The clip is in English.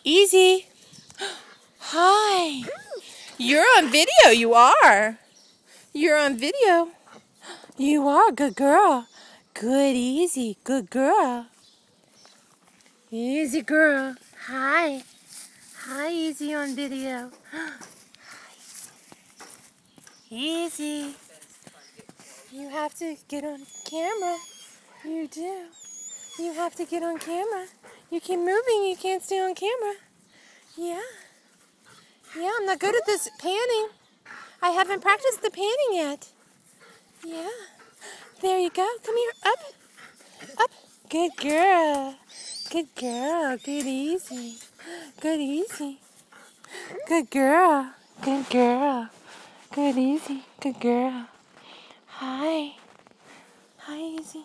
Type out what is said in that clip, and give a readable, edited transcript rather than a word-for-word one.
Easy. Hi. You're on video. You are. You're on video. You are. Good girl. Good, Easy. Good girl. Easy girl. Hi. Hi, Easy on video. Easy. You have to get on camera. You do. You have to get on camera. You keep moving, you can't stay on camera. Yeah. Yeah, I'm not good at this panning. I haven't practiced the panning yet. Yeah. There you go. Come here. Up. Up. Good girl. Good girl. Good, Easy. Good, Easy. Good girl. Good girl. Good, Easy. Good girl. Hi. Hi, Easy.